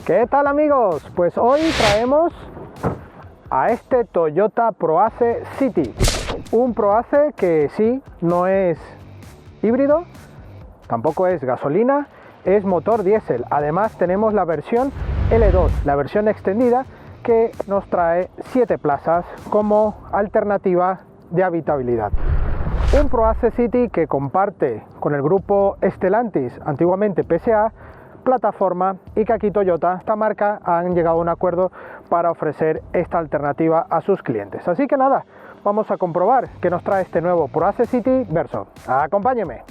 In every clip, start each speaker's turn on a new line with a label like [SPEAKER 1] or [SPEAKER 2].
[SPEAKER 1] ¿Qué tal, amigos? Pues hoy traemos a este Toyota Proace City, un Proace que sí, no es híbrido, tampoco es gasolina, es motor diésel. Además tenemos la versión L2, la versión extendida, que nos trae 7 plazas como alternativa de habitabilidad. Un Proace City que comparte con el grupo Stellantis, antiguamente PSA, plataforma, y que aquí Toyota, esta marca, han llegado a un acuerdo para ofrecer esta alternativa a sus clientes. Así que nada, vamos a comprobar qué nos trae este nuevo Proace City Verso. Acompáñeme.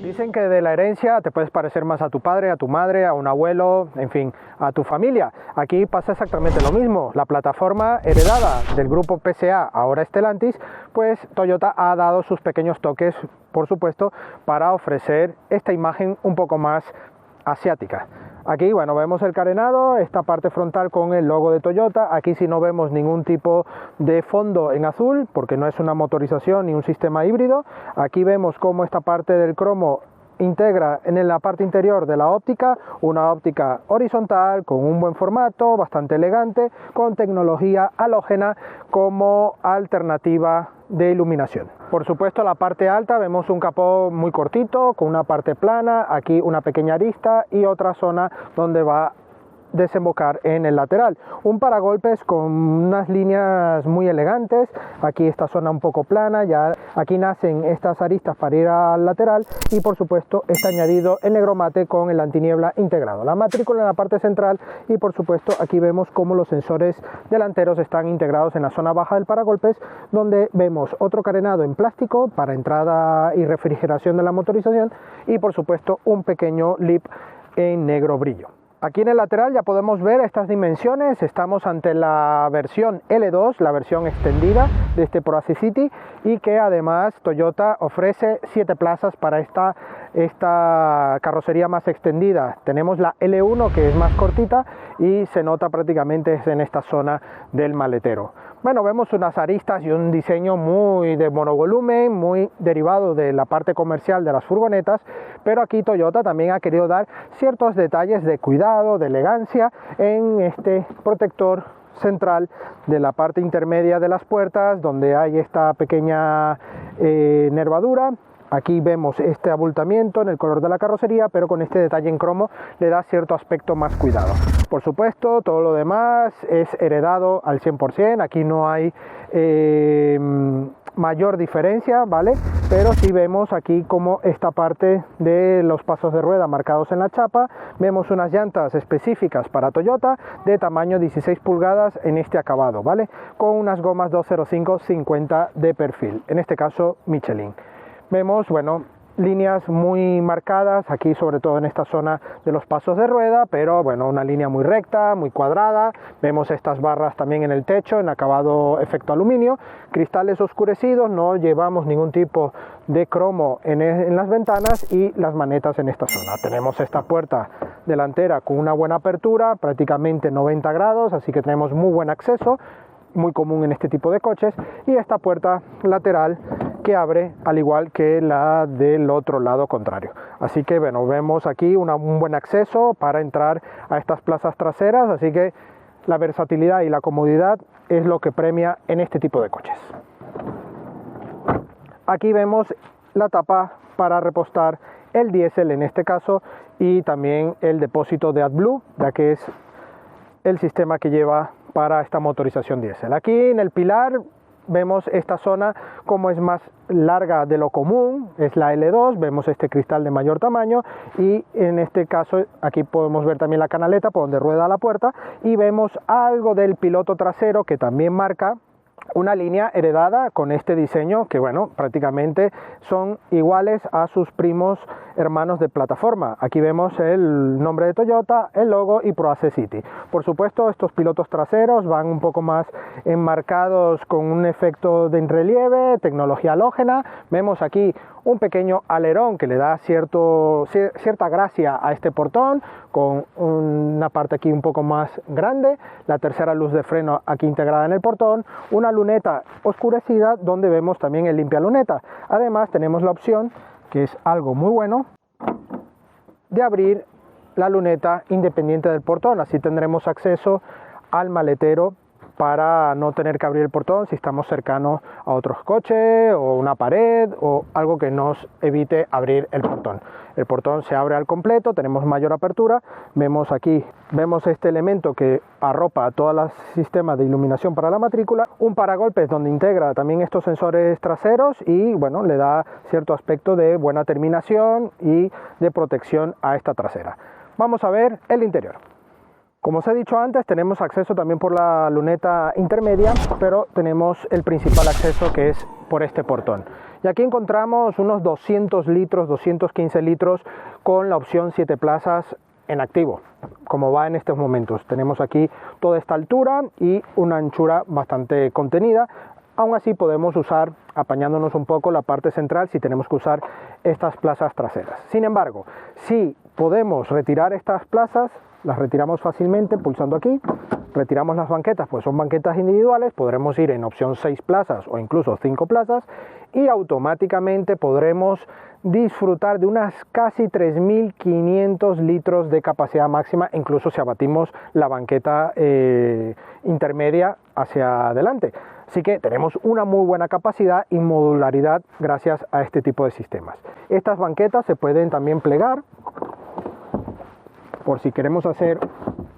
[SPEAKER 1] Dicen que de la herencia te puedes parecer más a tu padre, a tu madre, a un abuelo, en fin, a tu familia. Aquí pasa exactamente lo mismo. La plataforma heredada del grupo PSA, ahora Stellantis, pues Toyota ha dado sus pequeños toques, por supuesto, para ofrecer esta imagen un poco más asiática. Aquí, bueno, vemos el carenado, esta parte frontal con el logo de Toyota. Aquí sí no vemos ningún tipo de fondo en azul, porque no es una motorización ni un sistema híbrido. Aquí vemos cómo esta parte del cromo integra en la parte interior de la óptica, una óptica horizontal con un buen formato, bastante elegante, con tecnología halógena como alternativa de iluminación. Por supuesto, la parte alta vemos un capó muy cortito con una parte plana, aquí una pequeña arista y otra zona donde va a desembocar en el lateral. Un paragolpes con unas líneas muy elegantes, aquí esta zona un poco plana, ya aquí nacen estas aristas para ir al lateral, y por supuesto está añadido el negro mate con el antiniebla integrado, la matrícula en la parte central, y por supuesto aquí vemos cómo los sensores delanteros están integrados en la zona baja del paragolpes, donde vemos otro carenado en plástico para entrada y refrigeración de la motorización, y por supuesto un pequeño lip en negro brillo. Aquí en el lateral ya podemos ver estas dimensiones. Estamos ante la versión L2, la versión extendida de este Proace City, y que además Toyota ofrece 7 plazas para esta carrocería más extendida. Tenemos la L1, que es más cortita y se nota prácticamente en esta zona del maletero. Bueno, vemos unas aristas y un diseño muy de monovolumen, muy derivado de la parte comercial de las furgonetas, pero aquí Toyota también ha querido dar ciertos detalles de cuidado, de elegancia en este protector central de la parte intermedia de las puertas, donde hay esta pequeña nervadura. Aquí vemos este abultamiento en el color de la carrocería, pero con este detalle en cromo le da cierto aspecto más cuidado. Por supuesto, todo lo demás es heredado al 100%, aquí no hay mayor diferencia, ¿vale? Pero sí vemos aquí como esta parte de los pasos de rueda marcados en la chapa. Vemos unas llantas específicas para Toyota de tamaño 16 pulgadas en este acabado, ¿vale? Con unas gomas 205-50 de perfil, en este caso Michelin. Vemos, bueno, líneas muy marcadas aquí, sobre todo en esta zona de los pasos de rueda, pero bueno, una línea muy recta, muy cuadrada. Vemos estas barras también en el techo en acabado efecto aluminio, cristales oscurecidos, no llevamos ningún tipo de cromo en las ventanas, y las manetas en esta zona. Tenemos esta puerta delantera con una buena apertura, prácticamente 90 grados, así que tenemos muy buen acceso, muy común en este tipo de coches, y esta puerta lateral que abre al igual que la del otro lado contrario. Así que bueno, vemos aquí un buen acceso para entrar a estas plazas traseras, así que la versatilidad y la comodidad es lo que premia en este tipo de coches. Aquí vemos la tapa para repostar el diésel en este caso, y también el depósito de AdBlue, ya que es el sistema que lleva para esta motorización diésel. Aquí en el pilar vemos esta zona como es más larga de lo común, es la L2, vemos este cristal de mayor tamaño, y en este caso aquí podemos ver también la canaleta por donde rueda la puerta, y vemos algo del piloto trasero que también marca una línea heredada con este diseño que, bueno, prácticamente son iguales a sus primos hermanos de plataforma. Aquí vemos el nombre de Toyota, el logo y ProAce City. Por supuesto, estos pilotos traseros van un poco más enmarcados con un efecto de relieve, tecnología halógena. Vemos aquí un pequeño alerón que le da cierta gracia a este portón, con una parte aquí un poco más grande, la tercera luz de freno aquí integrada en el portón, una luneta oscurecida donde vemos también el limpia luneta. Además tenemos la opción, que es algo muy bueno, de abrir la luneta independiente del portón. Así tendremos acceso al maletero para no tener que abrir el portón si estamos cercanos a otros coches o una pared o algo que nos evite abrir el portón. El portón se abre al completo, tenemos mayor apertura. Vemos aquí, vemos este elemento que arropa todo el sistema de iluminación para la matrícula, un paragolpes donde integra también estos sensores traseros y, bueno, le da cierto aspecto de buena terminación y de protección a esta trasera. Vamos a ver el interior. Como os he dicho antes, tenemos acceso también por la luneta intermedia, pero tenemos el principal acceso, que es por este portón. Y aquí encontramos unos 200 litros, 215 litros con la opción 7 plazas en activo, como va en estos momentos. Tenemos aquí toda esta altura y una anchura bastante contenida. Aún así podemos usar, apañándonos un poco, la parte central si tenemos que usar estas plazas traseras. Sin embargo, si podemos retirar estas plazas, las retiramos fácilmente pulsando aquí, retiramos las banquetas, pues son banquetas individuales, podremos ir en opción 6 plazas o incluso 5 plazas y automáticamente podremos disfrutar de unas casi 3.500 litros de capacidad máxima, incluso si abatimos la banqueta intermedia hacia adelante. Así que tenemos una muy buena capacidad y modularidad gracias a este tipo de sistemas. Estas banquetas se pueden también plegar por si queremos hacer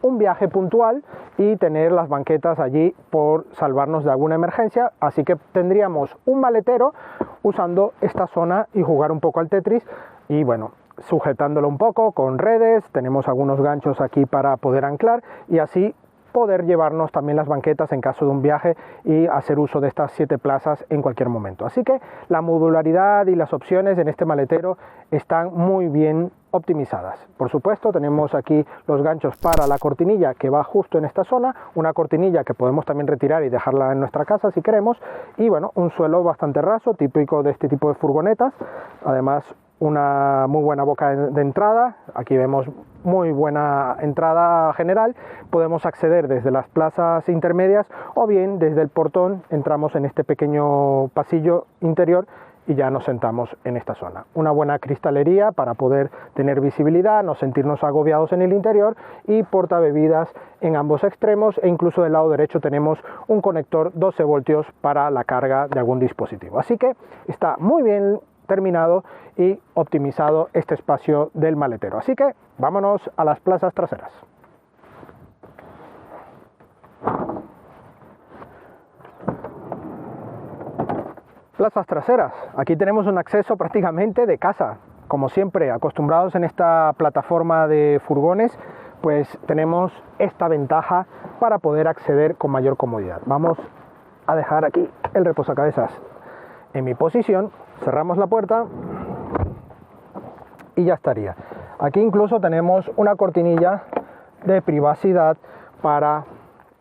[SPEAKER 1] un viaje puntual y tener las banquetas allí por salvarnos de alguna emergencia. Así que tendríamos un maletero usando esta zona y jugar un poco al Tetris y, bueno, sujetándolo un poco con redes. Tenemos algunos ganchos aquí para poder anclar y así poder llevarnos también las banquetas en caso de un viaje y hacer uso de estas 7 plazas en cualquier momento. Así que la modularidad y las opciones en este maletero están muy bien optimizadas. Por supuesto, tenemos aquí los ganchos para la cortinilla que va justo en esta zona, una cortinilla que podemos también retirar y dejarla en nuestra casa si queremos, y, bueno, un suelo bastante raso, típico de este tipo de furgonetas. Además, una muy buena boca de entrada. Aquí vemos muy buena entrada general. Podemos acceder desde las plazas intermedias o bien desde el portón entramos en este pequeño pasillo interior y ya nos sentamos en esta zona. Una buena cristalería para poder tener visibilidad, no sentirnos agobiados en el interior, y portabebidas en ambos extremos, e incluso del lado derecho tenemos un conector 12 voltios para la carga de algún dispositivo. Así que está muy bien terminado y optimizado este espacio del maletero. Así que vámonos a las plazas traseras. Plazas traseras. Aquí tenemos un acceso prácticamente de casa. Como siempre, acostumbrados en esta plataforma de furgones, pues tenemos esta ventaja para poder acceder con mayor comodidad. Vamos a dejar aquí el reposacabezas en mi posición, cerramos la puerta y ya estaría. Aquí incluso tenemos una cortinilla de privacidad para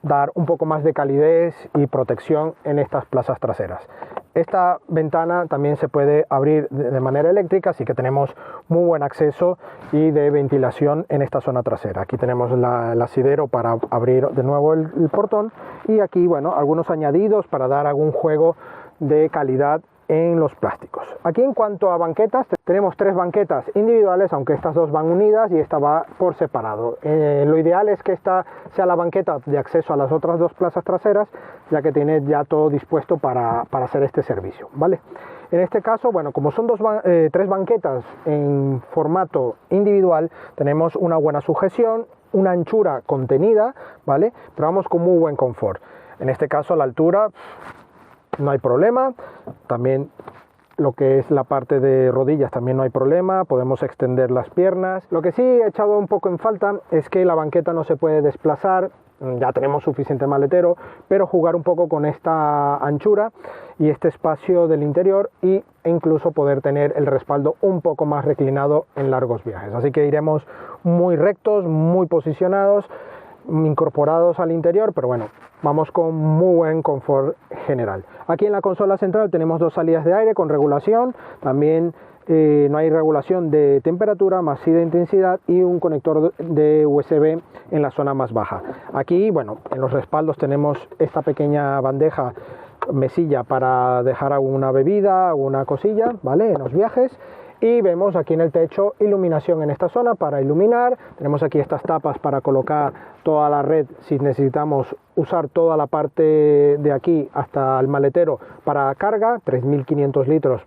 [SPEAKER 1] dar un poco más de calidez y protección en estas plazas traseras. Esta ventana también se puede abrir de manera eléctrica, así que tenemos muy buen acceso y de ventilación en esta zona trasera. Aquí tenemos el asidero para abrir de nuevo el portón, y aquí, bueno, algunos añadidos para dar algún juego de calidad en los plásticos. Aquí, en cuanto a banquetas, tenemos 3 banquetas individuales, aunque estas 2 van unidas y esta va por separado. Lo ideal es que esta sea la banqueta de acceso a las otras 2 plazas traseras, ya que tiene ya todo dispuesto para hacer este servicio, ¿vale? En este caso, bueno, como son 3 banquetas en formato individual, tenemos una buena sujeción, una anchura contenida, ¿vale? Pero vamos con muy buen confort. En este caso, la altura no hay problema, también lo que es la parte de rodillas también no hay problema, podemos extender las piernas. Lo que sí he echado un poco en falta es que la banqueta no se puede desplazar ya tenemos suficiente maletero, pero jugar un poco con esta anchura y este espacio del interior e incluso poder tener el respaldo un poco más reclinado en largos viajes. Así que iremos muy rectos, muy posicionados, incorporados al interior, pero bueno, vamos con muy buen confort general. Aquí en la consola central tenemos dos salidas de aire con regulación, también no hay regulación de temperatura, más sí de intensidad, y un conector de USB en la zona más baja. Aquí, bueno, en los respaldos tenemos esta pequeña bandeja, mesilla para dejar alguna bebida, alguna cosilla, ¿vale? En los viajes. Y vemos aquí en el techo iluminación en esta zona para iluminar. Tenemos aquí estas tapas para colocar toda la red si necesitamos usar toda la parte de aquí hasta el maletero para carga, 3.500 litros,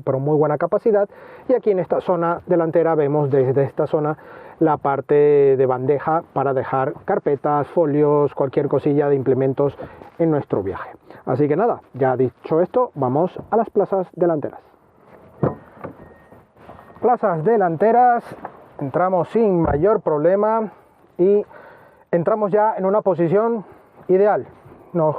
[SPEAKER 1] pero muy buena capacidad. Y aquí en esta zona delantera vemos desde esta zona la parte de bandeja para dejar carpetas, folios, cualquier cosilla de implementos en nuestro viaje. Así que nada, ya dicho esto, vamos a las plazas delanteras. Plazas delanteras, entramos sin mayor problema y entramos ya en una posición ideal. Nos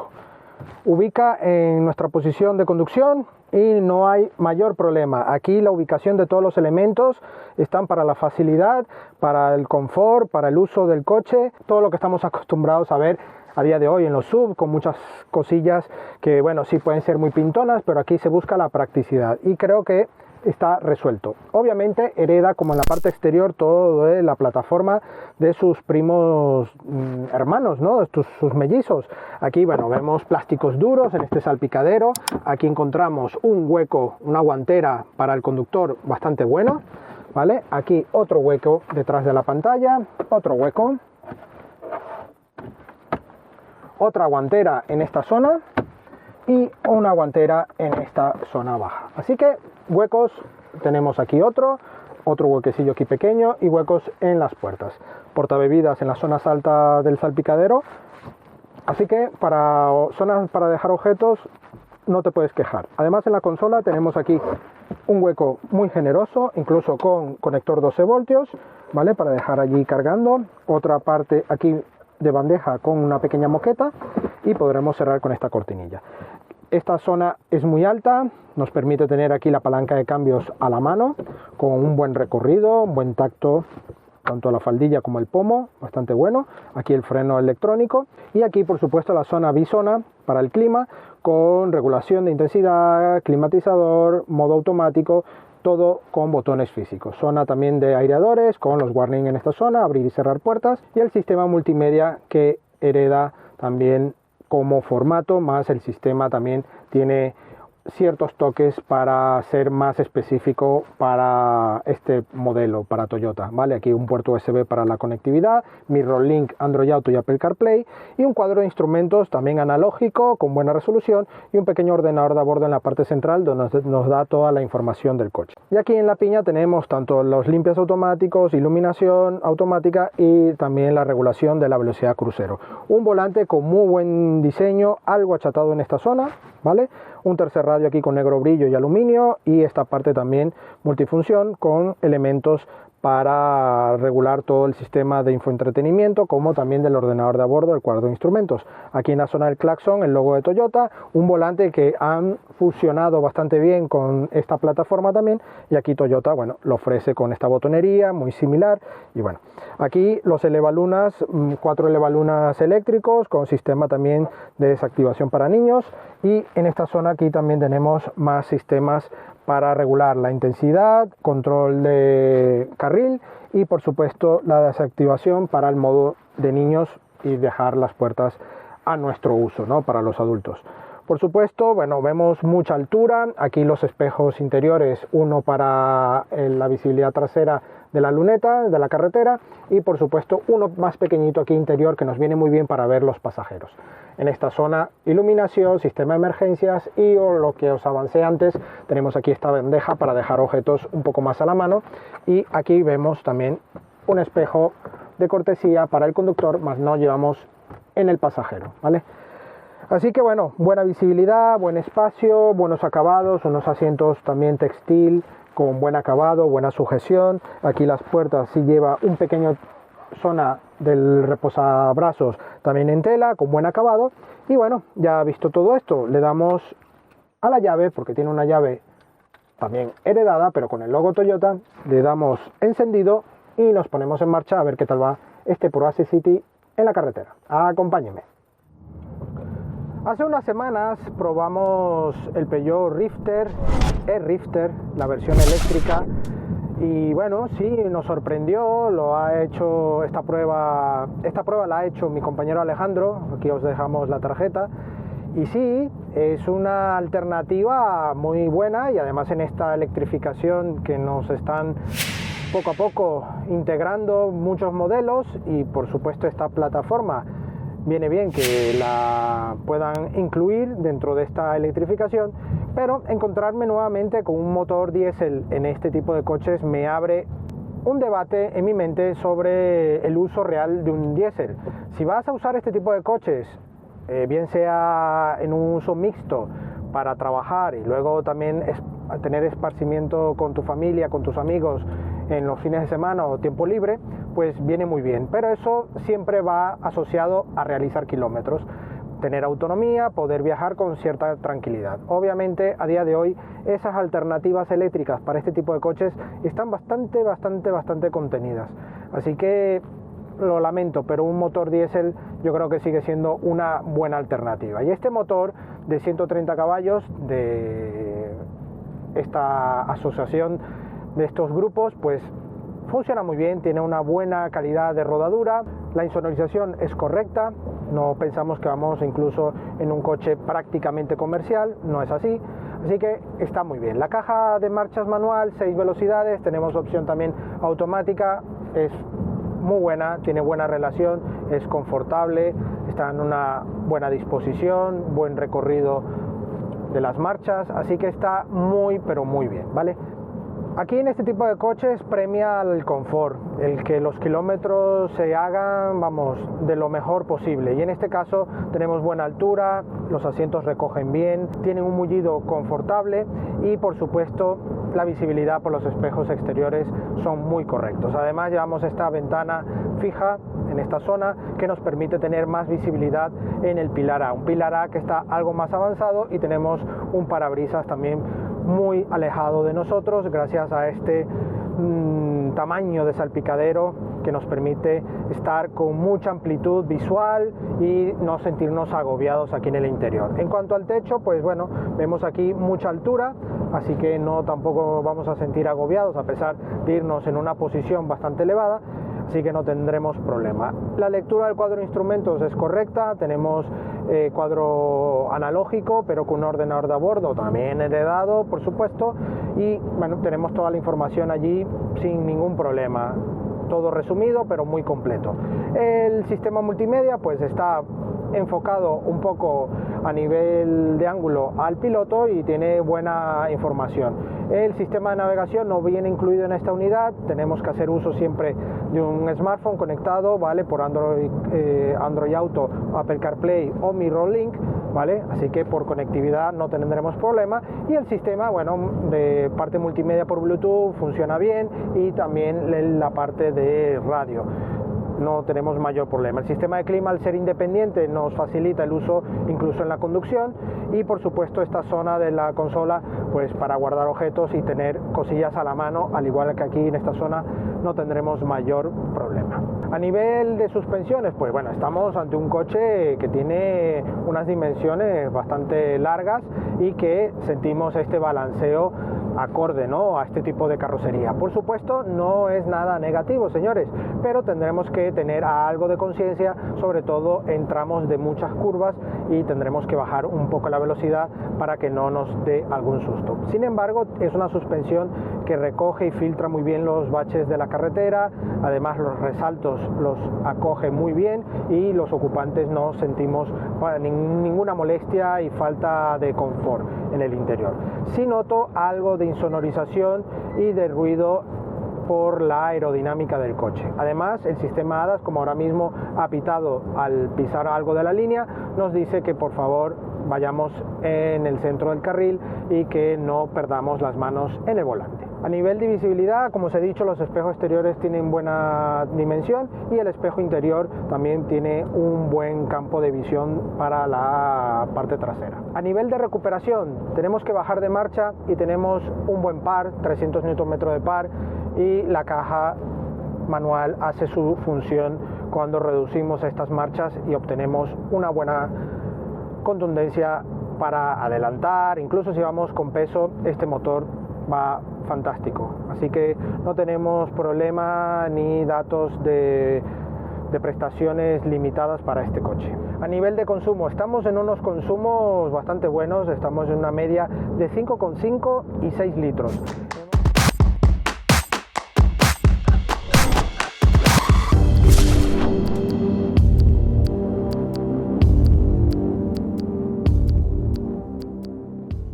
[SPEAKER 1] ubica en nuestra posición de conducción y no hay mayor problema. Aquí la ubicación de todos los elementos están para la facilidad, para el confort, para el uso del coche, todo lo que estamos acostumbrados a ver a día de hoy en los SUV, con muchas cosillas que, bueno, sí pueden ser muy pintonas, pero aquí se busca la practicidad y creo que está resuelto. Obviamente hereda, como en la parte exterior, todo de la plataforma de sus primos hermanos, ¿no? Sus mellizos. Aquí, bueno, vemos plásticos duros en este salpicadero. Aquí encontramos un hueco, una guantera para el conductor bastante bueno, ¿vale? Aquí otro hueco detrás de la pantalla, otro hueco, otra guantera en esta zona y una guantera en esta zona baja. Así que huecos, tenemos aquí otro huequecillo aquí pequeño y huecos en las puertas. Portabebidas en las zonas altas del salpicadero. Así que para zonas para dejar objetos no te puedes quejar. Además, en la consola tenemos aquí un hueco muy generoso, incluso con conector 12 voltios, ¿vale? Para dejar allí cargando. Otra parte aquí de bandeja con una pequeña moqueta y podremos cerrar con esta cortinilla. Esta zona es muy alta, nos permite tener aquí la palanca de cambios a la mano, con un buen recorrido, un buen tacto, tanto la faldilla como el pomo, bastante bueno. Aquí el freno electrónico y aquí, por supuesto, la zona bisona para el clima, con regulación de intensidad, climatizador, modo automático, todo con botones físicos. Zona también de aireadores, con los warning en esta zona, abrir y cerrar puertas, y el sistema multimedia que hereda también como formato, más el sistema también tiene ciertos toques para ser más específico para este modelo, para Toyota, ¿vale? Aquí un puerto USB para la conectividad, MirrorLink, Android Auto y Apple CarPlay, y un cuadro de instrumentos también analógico con buena resolución y un pequeño ordenador de a bordo en la parte central donde nos da toda la información del coche. Y aquí en la piña tenemos tanto los limpias automáticos, iluminación automática y también la regulación de la velocidad crucero. Un volante con muy buen diseño, algo achatado en esta zona, ¿vale? Un tercer radio aquí con negro brillo y aluminio, y esta parte también multifunción con elementos para regular todo el sistema de infoentretenimiento, como también del ordenador de a bordo, el cuadro de instrumentos. Aquí en la zona del claxon el logo de Toyota, un volante que han fusionado bastante bien con esta plataforma también, y aquí Toyota, bueno, lo ofrece con esta botonería muy similar. Y bueno, aquí los elevalunas, 4 elevalunas eléctricos con sistema también de desactivación para niños, y en esta zona aquí también tenemos más sistemas para regular la intensidad, control de carril y, por supuesto, la desactivación para el modo de niños y dejar las puertas a nuestro uso, ¿no? Para los adultos. Por supuesto, bueno, vemos mucha altura. Aquí los espejos interiores, uno para la visibilidad trasera de la luneta, de la carretera, y por supuesto uno más pequeñito aquí interior que nos viene muy bien para ver los pasajeros. En esta zona, iluminación, sistema de emergencias y lo que os avancé antes, tenemos aquí esta bandeja para dejar objetos un poco más a la mano, y aquí vemos también un espejo de cortesía para el conductor, más no llevamos en el pasajero, ¿vale? Así que bueno, buena visibilidad, buen espacio, buenos acabados, unos asientos también textil con buen acabado, buena sujeción. Aquí las puertas sí lleva un pequeño zona del reposabrazos también en tela, con buen acabado. Y bueno, ya visto todo esto, le damos a la llave, porque tiene una llave también heredada, pero con el logo Toyota, le damos encendido y nos ponemos en marcha a ver qué tal va este Purase City en la carretera. Acompáñenme. Hace unas semanas probamos el Peugeot Rifter, e-Rifter, la versión eléctrica, y bueno, sí, nos sorprendió. Lo ha hecho esta prueba la ha hecho mi compañero Alejandro. Aquí os dejamos la tarjeta. Y sí, es una alternativa muy buena, y además en esta electrificación que nos están poco a poco integrando muchos modelos, y por supuesto esta plataforma viene bien que la puedan incluir dentro de esta electrificación, pero encontrarme nuevamente con un motor diésel en este tipo de coches me abre un debate en mi mente sobre el uso real de un diésel. Si vas a usar este tipo de coches, bien sea en un uso mixto para trabajar y luego también tener esparcimiento con tu familia, con tus amigos en los fines de semana o tiempo libre, pues viene muy bien, pero eso siempre va asociado a realizar kilómetros, tener autonomía, poder viajar con cierta tranquilidad. Obviamente a día de hoy esas alternativas eléctricas para este tipo de coches están bastante contenidas, así que lo lamento, pero un motor diésel yo creo que sigue siendo una buena alternativa. Y este motor de 130 caballos de esta asociación de estos grupos, pues funciona muy bien, tiene una buena calidad de rodadura, la insonorización es correcta, no pensamos que vamos incluso en un coche prácticamente comercial, no es así, así que está muy bien. La caja de marchas manual, 6 velocidades, tenemos opción también automática, es muy buena, tiene buena relación, es confortable, está en una buena disposición, buen recorrido de las marchas, así que está muy pero muy bien, ¿vale? Aquí en este tipo de coches premia el confort, el que los kilómetros se hagan, vamos, de lo mejor posible, y en este caso tenemos buena altura, los asientos recogen bien, tienen un mullido confortable y por supuesto la visibilidad por los espejos exteriores son muy correctos. Además llevamos esta ventana fija en esta zona que nos permite tener más visibilidad en el pilar A, un pilar A que está algo más avanzado, y tenemos un parabrisas también muy alejado de nosotros gracias a este tamaño de salpicadero que nos permite estar con mucha amplitud visual y no sentirnos agobiados aquí en el interior. En cuanto al techo, pues bueno, vemos aquí mucha altura, así que no tampoco vamos a sentir agobiados a pesar de irnos en una posición bastante elevada, así que no tendremos problema. La lectura del cuadro de instrumentos es correcta, tenemos cuadro analógico pero con un ordenador de a bordo también heredado, por supuesto, y bueno, tenemos toda la información allí sin ningún problema, todo resumido pero muy completo. El sistema multimedia pues está enfocado un poco a nivel de ángulo al piloto y tiene buena información. El sistema de navegación no viene incluido en esta unidad, tenemos que hacer uso siempre de un smartphone conectado, ¿vale? Por Android Auto, Apple CarPlay o MirrorLink, ¿vale? Así que por conectividad no tendremos problema, y el sistema, bueno, de parte multimedia por Bluetooth funciona bien, y también la parte de radio no tenemos mayor problema. El sistema de clima, al ser independiente, nos facilita el uso incluso en la conducción, y por supuesto esta zona de la consola pues para guardar objetos y tener cosillas a la mano, al igual que aquí en esta zona no tendremos mayor problema. A nivel de suspensiones, pues bueno, estamos ante un coche que tiene unas dimensiones bastante largas y que sentimos este balanceo acorde, ¿no?, a este tipo de carrocería. Por supuesto no es nada negativo, señores, pero tendremos que tener algo de conciencia, sobre todo en tramos de muchas curvas, y tendremos que bajar un poco la velocidad para que no nos dé algún susto. Sin embargo, es una suspensión que recoge y filtra muy bien los baches de la carretera, además los resaltos los acoge muy bien y los ocupantes no sentimos ninguna molestia y falta de confort en el interior. Sí noto algo de insonorización y de ruido por la aerodinámica del coche. Además, el sistema ADAS, como ahora mismo ha pitado al pisar algo de la línea, nos dice que por favor vayamos en el centro del carril y que no perdamos las manos en el volante. A nivel de visibilidad, como os he dicho, los espejos exteriores tienen buena dimensión y el espejo interior también tiene un buen campo de visión para la parte trasera. A nivel de recuperación, tenemos que bajar de marcha y tenemos un buen par, 300 Nm de par, y la caja manual hace su función cuando reducimos estas marchas y obtenemos una buena contundencia para adelantar. Incluso si vamos con peso, este motor va fantástico, así que no tenemos problema ni datos de prestaciones limitadas para este coche. A nivel de consumo, estamos en unos consumos bastante buenos, estamos en una media de 5,5 y 6 litros.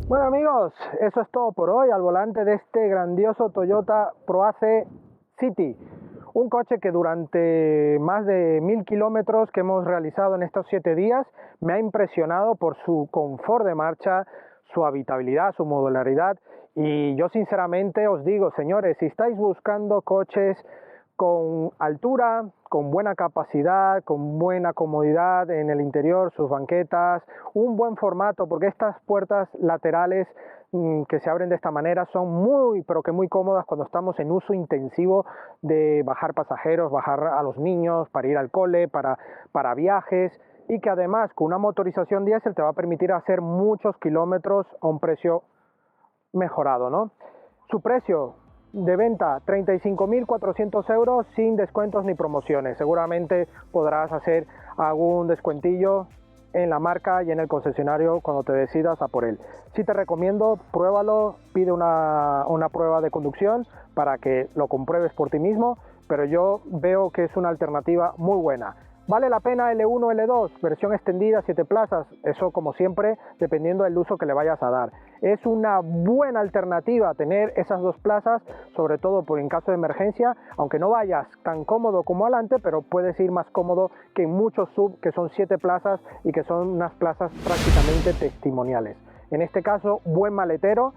[SPEAKER 1] Bueno amigos, eso es todo por hoy al volante de este grandioso Toyota ProAce City, un coche que durante más de 1000 kilómetros que hemos realizado en estos 7 días me ha impresionado por su confort de marcha, su habitabilidad, su modularidad, y yo sinceramente os digo, señores, si estáis buscando coches con altura, con buena capacidad, con buena comodidad en el interior, sus banquetas, un buen formato, porque estas puertas laterales que se abren de esta manera son muy, pero que muy cómodas cuando estamos en uso intensivo de bajar pasajeros, bajar a los niños, para ir al cole, para viajes, y que además con una motorización diésel te va a permitir hacer muchos kilómetros a un precio mejorado, ¿no? Su precio de venta, 35.400 euros sin descuentos ni promociones. Seguramente podrás hacer algún descuentillo en la marca y en el concesionario cuando te decidas a por él. Sí te recomiendo, pruébalo, pide una prueba de conducción para que lo compruebes por ti mismo, pero yo veo que es una alternativa muy buena. ¿Vale la pena L1, L2? Versión extendida, 7 plazas, eso como siempre, dependiendo del uso que le vayas a dar. Es una buena alternativa tener esas 2 plazas, sobre todo por en caso de emergencia, aunque no vayas tan cómodo como adelante, pero puedes ir más cómodo que en muchos sub, que son 7 plazas y que son unas plazas prácticamente testimoniales. En este caso, buen maletero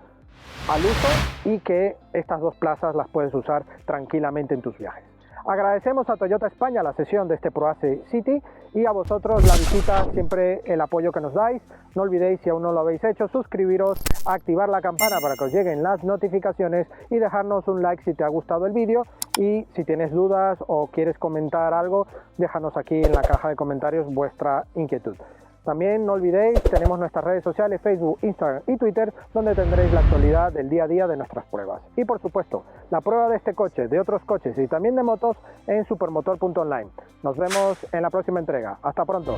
[SPEAKER 1] al uso y que estas 2 plazas las puedes usar tranquilamente en tus viajes. Agradecemos a Toyota España la sesión de este ProAce City y a vosotros la visita, siempre el apoyo que nos dais. No olvidéis, si aún no lo habéis hecho, suscribiros, activar la campana para que os lleguen las notificaciones y dejarnos un like si te ha gustado el vídeo. Y si tienes dudas o quieres comentar algo, déjanos aquí en la caja de comentarios vuestra inquietud. También no olvidéis, tenemos nuestras redes sociales, Facebook, Instagram y Twitter, donde tendréis la actualidad del día a día de nuestras pruebas. Y por supuesto, la prueba de este coche, de otros coches y también de motos en supermotor.online. Nos vemos en la próxima entrega. Hasta pronto.